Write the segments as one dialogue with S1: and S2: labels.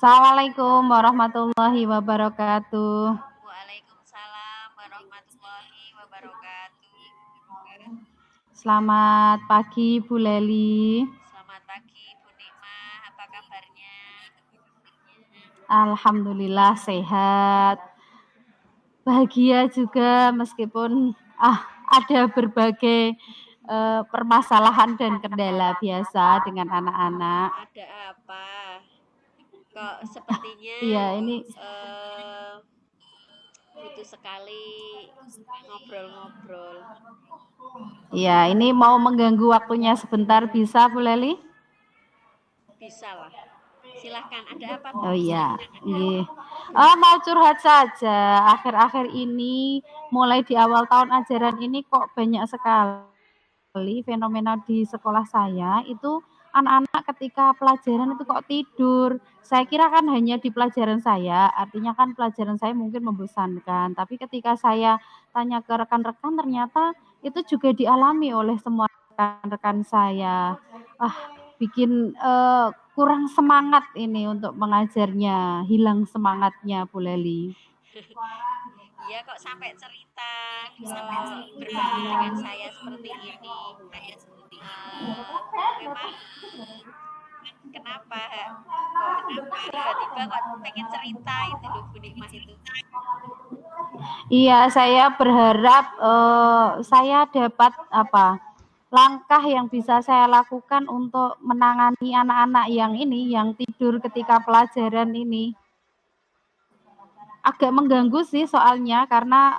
S1: Assalamualaikum warahmatullahi wabarakatuh.
S2: Waalaikumsalam warahmatullahi wabarakatuh.
S1: Selamat pagi Bu Leli.
S2: Selamat pagi Bu Nikmah, apa kabarnya?
S1: Alhamdulillah sehat. Bahagia juga meskipun ada berbagai permasalahan dan kendala biasa dengan anak-anak.
S2: Ada apa? Kok sepertinya
S1: Iya, ini
S2: butuh sekali ngobrol-ngobrol.
S1: iya, ini mau mengganggu waktunya sebentar bisa Bu Leli?
S2: Bisa lah. Silahkan, ada apa Bu?
S1: Oh iya, iya. Mau curhat saja. Akhir-akhir ini, mulai di awal tahun ajaran ini kok banyak sekali fenomena di sekolah saya itu anak-anak ketika pelajaran itu kok tidur. Saya kira kan hanya di pelajaran saya, artinya kan pelajaran saya mungkin membosankan. Tapi ketika saya tanya ke rekan-rekan ternyata itu juga dialami oleh semua rekan-rekan saya. Ah, bikin kurang semangat ini untuk mengajarnya, hilang semangatnya Bu Leli.
S2: Iya kok sampai cerita berbagi dengan saya seperti ini. Eh, Memang kenapa kok tiba-tiba kok pengen cerita itu loh Bu Nikmah itu.
S1: Iya, saya berharap saya dapat langkah yang bisa saya lakukan untuk menangani anak-anak yang ini, yang tidur ketika pelajaran ini. Agak mengganggu sih soalnya karena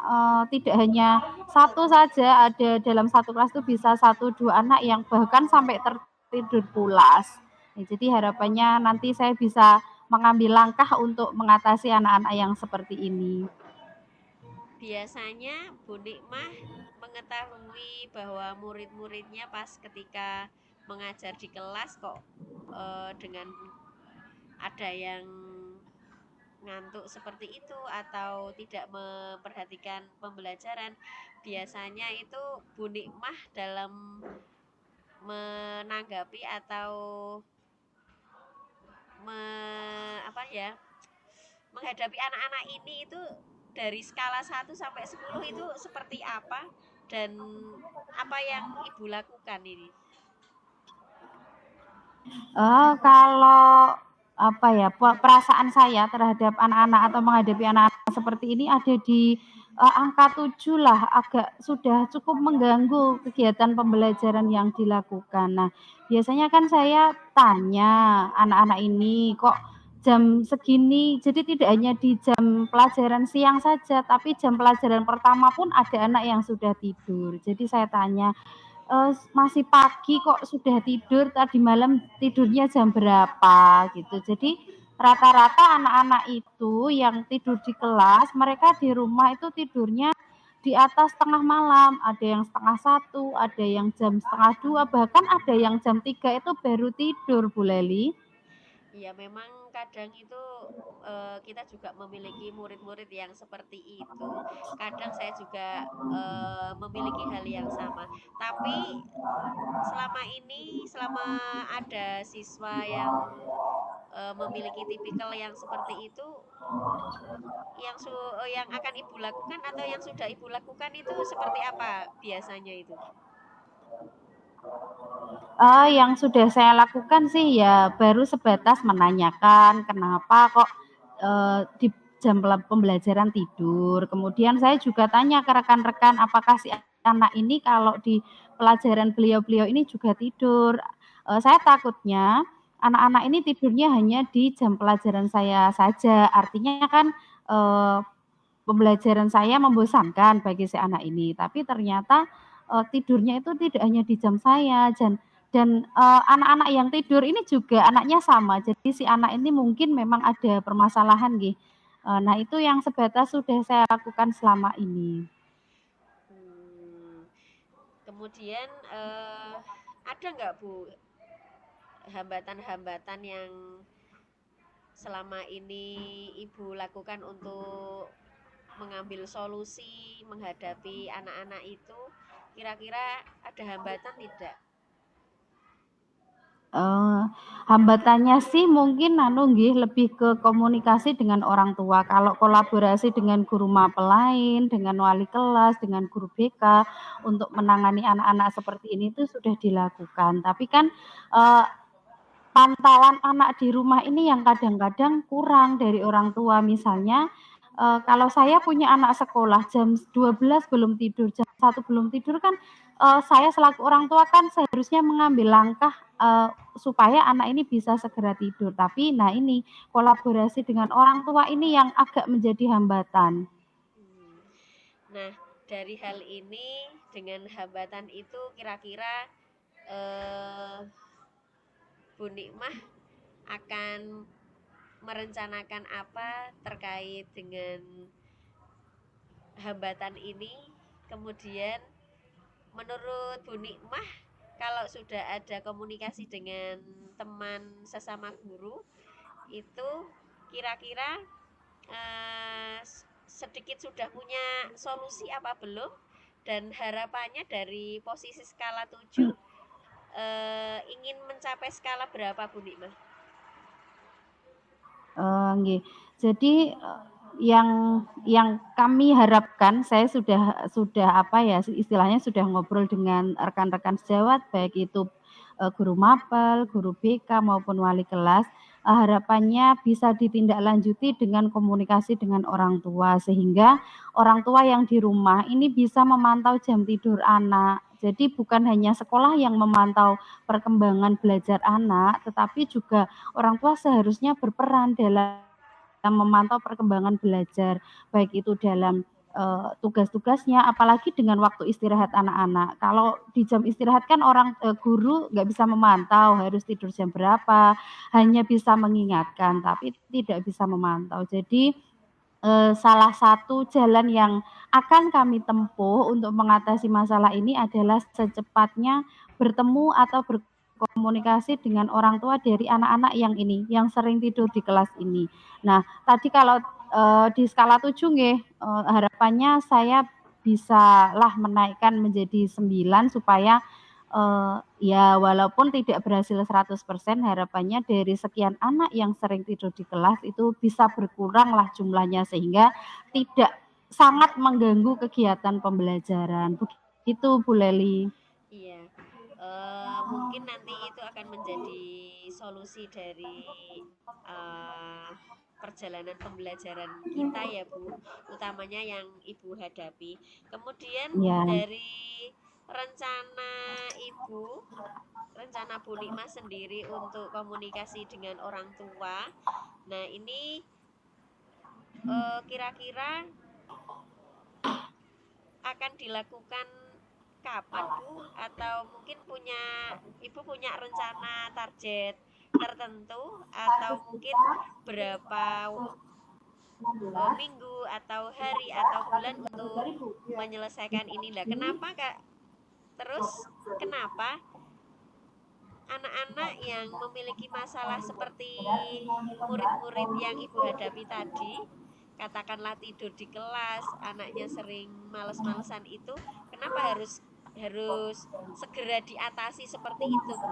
S1: tidak hanya satu saja, ada dalam satu kelas itu bisa 1, 2 anak yang bahkan sampai tertidur pulas. Ya, jadi harapannya nanti saya bisa mengambil langkah untuk mengatasi anak-anak yang seperti ini.
S2: Biasanya Bu Nikmah mengetahui bahwa murid-muridnya pas ketika mengajar di kelas kok dengan ada yang ngantuk seperti itu atau tidak memperhatikan pembelajaran. Biasanya itu Bu Nikmah dalam menanggapi atau apa ya, menghadapi anak-anak ini itu dari skala 1 sampai 10 itu seperti apa dan apa yang Ibu lakukan ini?
S1: Kalau perasaan saya terhadap anak-anak atau menghadapi anak-anak seperti ini ada di angka 7 lah, agak sudah cukup mengganggu kegiatan pembelajaran yang dilakukan. Nah, biasanya kan saya tanya anak-anak ini, kok jam segini, jadi tidak hanya di jam pelajaran siang saja, tapi jam pelajaran pertama pun ada anak yang sudah tidur. Jadi saya tanya, masih pagi kok sudah tidur, tadi malam tidurnya jam berapa gitu. Jadi rata-rata anak-anak itu yang tidur di kelas, mereka di rumah itu tidurnya di atas tengah malam, ada yang setengah satu, ada yang jam setengah dua, bahkan ada yang jam 3 itu baru tidur Bu Leli.
S2: Ya memang kadang itu kita juga memiliki murid-murid yang seperti itu. Kadang saya juga memiliki hal yang sama. Tapi selama ada siswa yang memiliki tipikal yang seperti itu, yang akan Ibu lakukan atau yang sudah Ibu lakukan itu seperti apa biasanya itu?
S1: Yang sudah saya lakukan sih ya baru sebatas menanyakan kenapa kok di jam pembelajaran tidur. Kemudian saya juga tanya ke rekan-rekan apakah si anak ini kalau di pelajaran beliau-beliau ini juga tidur. Saya takutnya anak-anak ini tidurnya hanya di jam pelajaran saya saja. Artinya kan pembelajaran saya membosankan bagi si anak ini. Tapi ternyata tidurnya itu tidak hanya di jam saya dan anak-anak yang tidur ini juga anaknya sama. Jadi si anak ini mungkin memang ada permasalahan nggih. Nah itu yang sebatas sudah saya lakukan selama ini.
S2: Hmm, Kemudian ada nggak Bu hambatan-hambatan yang selama ini Ibu lakukan untuk mengambil solusi menghadapi anak-anak itu? Kira-kira ada hambatan tidak?
S1: Eee, Hambatannya sih mungkin nggih lebih ke komunikasi dengan orang tua. Kalau kolaborasi dengan guru mapel lain, dengan wali kelas, dengan guru BK untuk menangani anak-anak seperti ini tuh sudah dilakukan. Tapi kan, eee, pantauan anak di rumah ini yang kadang-kadang kurang dari orang tua. Misalnya, kalau saya punya anak sekolah jam 12 belum tidur, jam 1 belum tidur kan, saya selaku orang tua kan seharusnya mengambil langkah, supaya anak ini bisa segera tidur. Tapi nah ini, kolaborasi dengan orang tua ini yang agak menjadi hambatan.
S2: Nah, dari hal ini dengan hambatan itu kira-kira eh, Bu Nikmah akan merencanakan apa terkait dengan hambatan ini? Kemudian menurut Bu Nikmah, kalau sudah ada komunikasi dengan teman sesama guru itu kira-kira eh, sedikit sudah punya solusi apa belum, dan harapannya dari posisi skala 7 ingin mencapai skala berapa Bu Nikmah?
S1: Nggih. Jadi, yang kami harapkan, saya sudah apa ya, istilahnya sudah ngobrol dengan rekan-rekan sejawat, baik itu, guru mapel, guru BK, maupun wali kelas, harapannya bisa ditindaklanjuti dengan komunikasi dengan orang tua, sehingga orang tua yang di rumah ini bisa memantau jam tidur anak. Jadi bukan hanya sekolah yang memantau perkembangan belajar anak, tetapi juga orang tua seharusnya berperan dalam memantau perkembangan belajar, baik itu dalam, tugas-tugasnya, apalagi dengan waktu istirahat anak-anak. Kalau di jam istirahat kan guru nggak bisa memantau harus tidur jam berapa, hanya bisa mengingatkan, tapi tidak bisa memantau. Jadi, salah satu jalan yang akan kami tempuh untuk mengatasi masalah ini adalah secepatnya bertemu atau berkomunikasi dengan orang tua dari anak-anak yang sering tidur di kelas ini. Nah, tadi kalau, di skala 7 nggih, harapannya saya bisalah menaikkan menjadi 9 supaya, ya walaupun tidak berhasil 100%, harapannya dari sekian anak yang sering tidur di kelas itu bisa berkuranglah jumlahnya sehingga tidak sangat mengganggu kegiatan pembelajaran. Begitu Bu Leli.
S2: Iya, mungkin nanti itu akan menjadi solusi dari eh, perjalanan pembelajaran kita ya Bu, utamanya yang Ibu hadapi. Kemudian
S1: Ya.
S2: dari rencana Ibu, rencana Bu Nikmah sendiri untuk komunikasi dengan orang tua. Nah, ini kira-kira akan dilakukan kapan Bu? Atau mungkin Ibu punya rencana target tertentu, atau mungkin berapa minggu atau hari atau bulan untuk menyelesaikan ini lah. Kenapa Kak? Terus kenapa anak-anak yang memiliki masalah seperti murid-murid yang Ibu hadapi tadi, katakanlah tidur di kelas, anaknya sering males-malesan itu, kenapa harus harus segera diatasi seperti itu, Bu?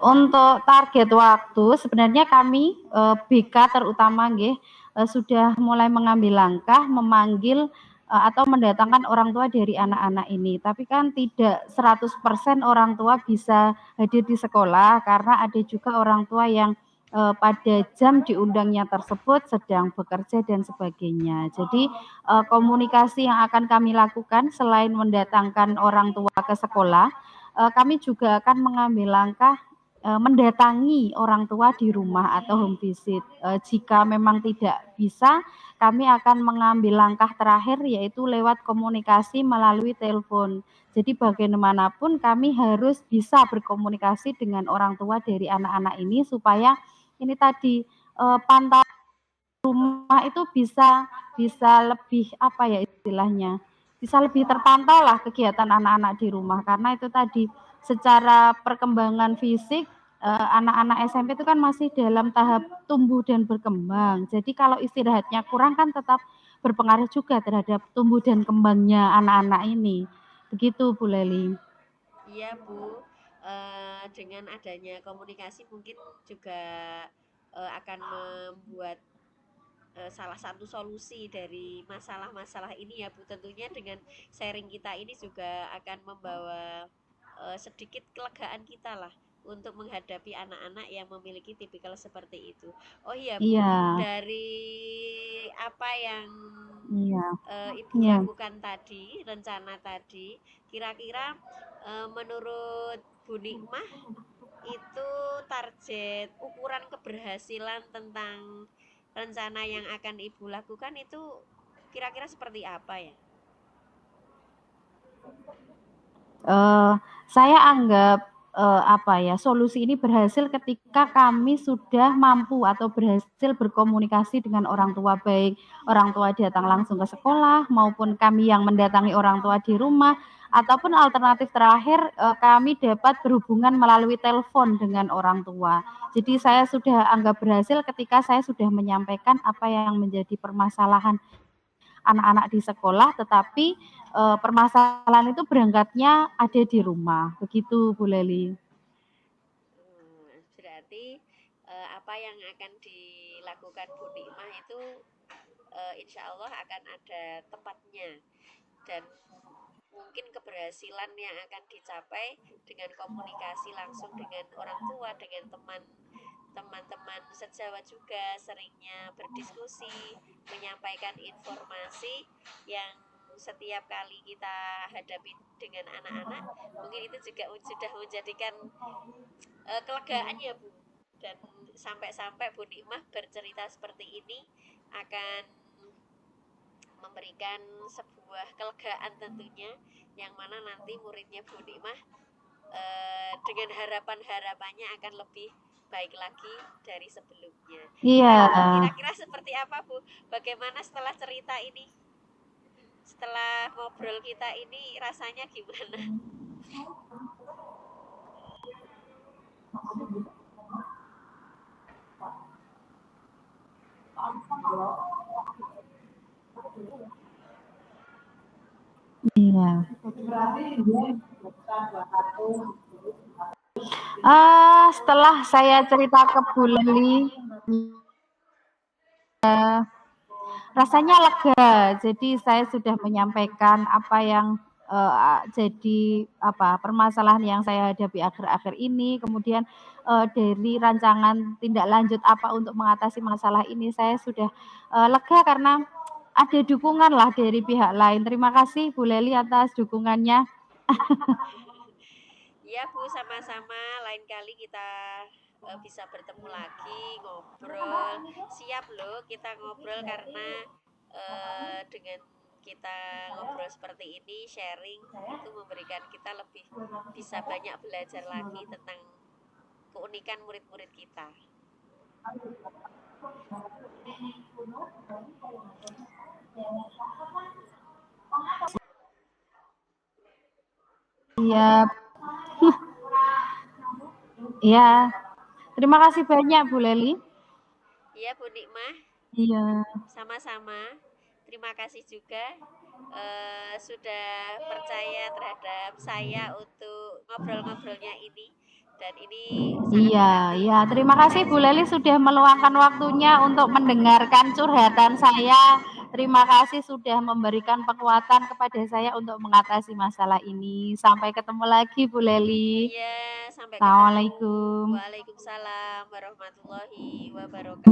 S1: Untuk target waktu sebenarnya kami, BK terutama nggih, sudah mulai mengambil langkah memanggil, atau mendatangkan orang tua dari anak-anak ini. Tapi kan tidak 100% orang tua bisa hadir di sekolah karena ada juga orang tua yang, pada jam diundangnya tersebut sedang bekerja dan sebagainya. Jadi, komunikasi yang akan kami lakukan selain mendatangkan orang tua ke sekolah, kami juga akan mengambil langkah, mendatangi orang tua di rumah atau home visit. Jika memang tidak bisa, kami akan mengambil langkah terakhir yaitu lewat komunikasi melalui telepon. Jadi bagaimanapun kami harus bisa berkomunikasi dengan orang tua dari anak-anak ini supaya ini tadi, pantauan rumah itu bisa bisa lebih, apa ya istilahnya, bisa lebih terpantau lah kegiatan anak-anak di rumah. Karena itu tadi, secara perkembangan fisik, anak-anak SMP itu kan masih dalam tahap tumbuh dan berkembang. Jadi kalau istirahatnya kurang kan tetap berpengaruh juga terhadap tumbuh dan kembangnya anak-anak ini. Begitu Bu Leli.
S2: Iya Bu, dengan adanya komunikasi mungkin juga akan membuat salah satu solusi dari masalah-masalah ini ya Bu. Tentunya dengan sharing kita ini juga akan membawa sedikit kelegaan kita lah untuk menghadapi anak-anak yang memiliki tipikal seperti itu. Oh iya Bu,
S1: Iya,
S2: dari apa yang
S1: iya,
S2: Ibu
S1: iya.
S2: lakukan tadi, rencana tadi, kira-kira menurut Bu Nikmah itu target ukuran keberhasilan tentang rencana yang akan Ibu lakukan itu kira-kira seperti apa ya?
S1: Eee, saya anggap, apa ya, solusi ini berhasil ketika kami sudah mampu atau berhasil berkomunikasi dengan orang tua, baik orang tua datang langsung ke sekolah maupun kami yang mendatangi orang tua di rumah, ataupun alternatif terakhir, kami dapat berhubungan melalui telepon dengan orang tua. Jadi saya sudah anggap berhasil ketika saya sudah menyampaikan apa yang menjadi permasalahan anak-anak di sekolah, tetapi, permasalahan itu berangkatnya ada di rumah, begitu Bu Leli.
S2: Berarti apa yang akan dilakukan Bu Nikmah itu insya Allah akan ada tempatnya dan mungkin keberhasilan yang akan dicapai dengan komunikasi langsung dengan orang tua, dengan teman-teman sejawat juga, seringnya berdiskusi, menyampaikan informasi yang setiap kali kita hadapi dengan anak-anak, mungkin itu juga sudah menjadikan kelegaan ya Bu. Dan sampai-sampai Bu Nikmah bercerita seperti ini akan memberikan sebuah kelegaan tentunya, yang mana nanti muridnya Bu Nikmah dengan harapan-harapannya akan lebih baik lagi dari sebelumnya.
S1: Iya.
S2: Kira-kira seperti apa Bu? Bagaimana setelah cerita ini? Setelah ngobrol kita ini rasanya gimana?
S1: Iya. Setelah saya cerita ke Bu Leli, rasanya lega. Jadi saya sudah menyampaikan apa yang, jadi apa, permasalahan yang saya hadapi akhir-akhir ini, kemudian, dari rancangan tindak lanjut apa untuk mengatasi masalah ini, saya sudah, lega karena ada dukungan lah dari pihak lain. Terima kasih Bu Leli atas dukungannya.
S2: Ya Bu, sama-sama. Lain kali kita bisa bertemu lagi, ngobrol. Siap loh kita ngobrol karena dengan kita ngobrol seperti ini, sharing itu memberikan kita lebih bisa banyak belajar lagi tentang keunikan murid-murid kita.
S1: Iya. Iya. Terima kasih banyak Bu Leli.
S2: Iya Bu Nikmah,
S1: Iya.
S2: sama-sama. Terima kasih juga sudah percaya terhadap saya untuk ngobrol-ngobrolnya ini. Dan ini sangat
S1: Iya,
S2: berarti
S1: iya.
S2: untuk
S1: Terima kasih
S2: saya
S1: Bu
S2: juga.
S1: Leli sudah meluangkan waktunya untuk mendengarkan curhatan saya. Terima kasih sudah memberikan kekuatan kepada saya untuk mengatasi masalah ini. Sampai ketemu lagi Bu Leli.
S2: Iya, sampai ketemu.
S1: Assalamualaikum.
S2: Waalaikumsalam warahmatullahi wabarakatuh.